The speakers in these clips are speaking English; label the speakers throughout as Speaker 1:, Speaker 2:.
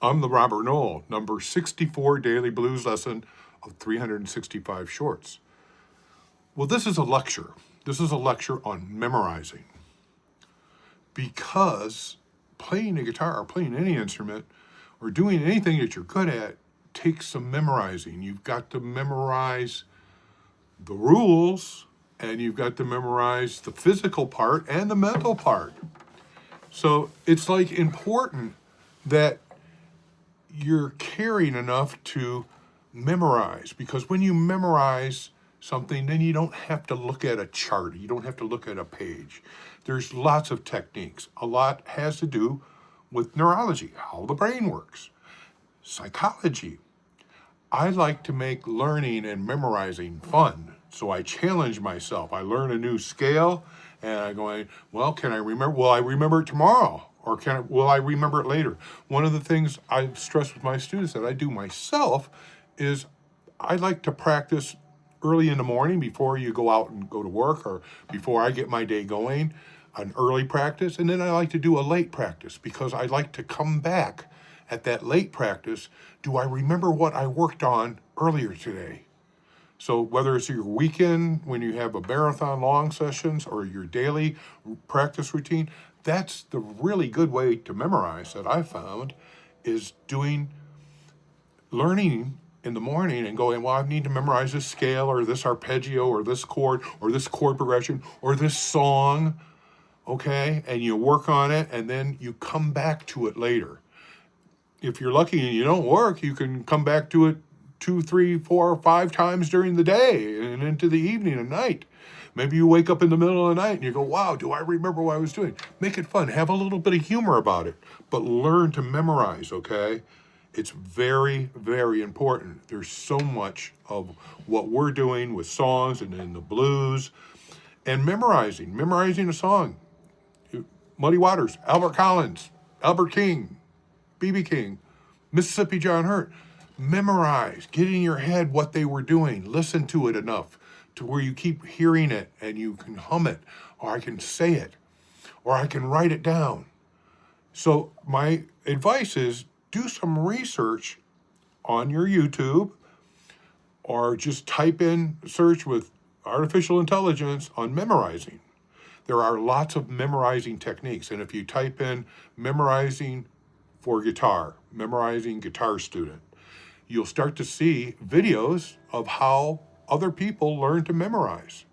Speaker 1: I'm the Robert Noll, number 64 daily blues lesson of 365 shorts. Well, this is a lecture. This is a lecture on memorizing. Because playing a guitar or playing any instrument or doing anything that you're good at takes some memorizing. You've got to memorize the rules, and you've got to memorize the physical part and the mental part. So it's like important that you're caring enough to memorize, because when you memorize something, then you don't have to look at a chart. You don't have to look at a page. There's lots of techniques. A lot has to do with neurology, how the brain works, psychology. I like to make learning and memorizing fun. So I challenge myself. I learn a new scale and I'm going, well, can I remember? Will I remember it tomorrow? Or will I remember it later? One of the things I stress with my students that I do myself is I like to practice early in the morning before you go out and go to work, or before I get my day going, an early practice. And then I like to do a late practice because I like to come back at that late practice. Do I remember what I worked on earlier today? So whether it's your weekend when you have a marathon long sessions or your daily practice routine, that's the really good way to memorize that I found, is learning in the morning and going, well, I need to memorize this scale or this arpeggio or this chord progression or this song, okay? And you work on it and then you come back to it later. If you're lucky and you don't work, you can come back to it 2, 3, 4, 5 times during the day and into the evening and night. Maybe you wake up in the middle of the night and you go, wow, do I remember what I was doing? Make it fun. Have a little bit of humor about it, but learn to memorize, okay? It's very, very important. There's so much of what we're doing with songs and in the blues and memorizing a song. Muddy Waters, Albert Collins, Albert King, B.B. King, Mississippi John Hurt. Memorize, get in your head what they were doing. Listen to it enough to where you keep hearing it and you can hum it, or I can say it, or I can write it down. So my advice is do some research on your YouTube, or just type in, search with artificial intelligence on memorizing. There are lots of memorizing techniques. And if you type in memorizing for guitar, memorizing guitar student, you'll start to see videos of how other people learn to memorize.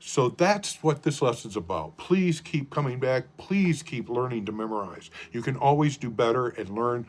Speaker 1: So that's what this lesson's about. Please keep coming back. Please keep learning to memorize. You can always do better and learn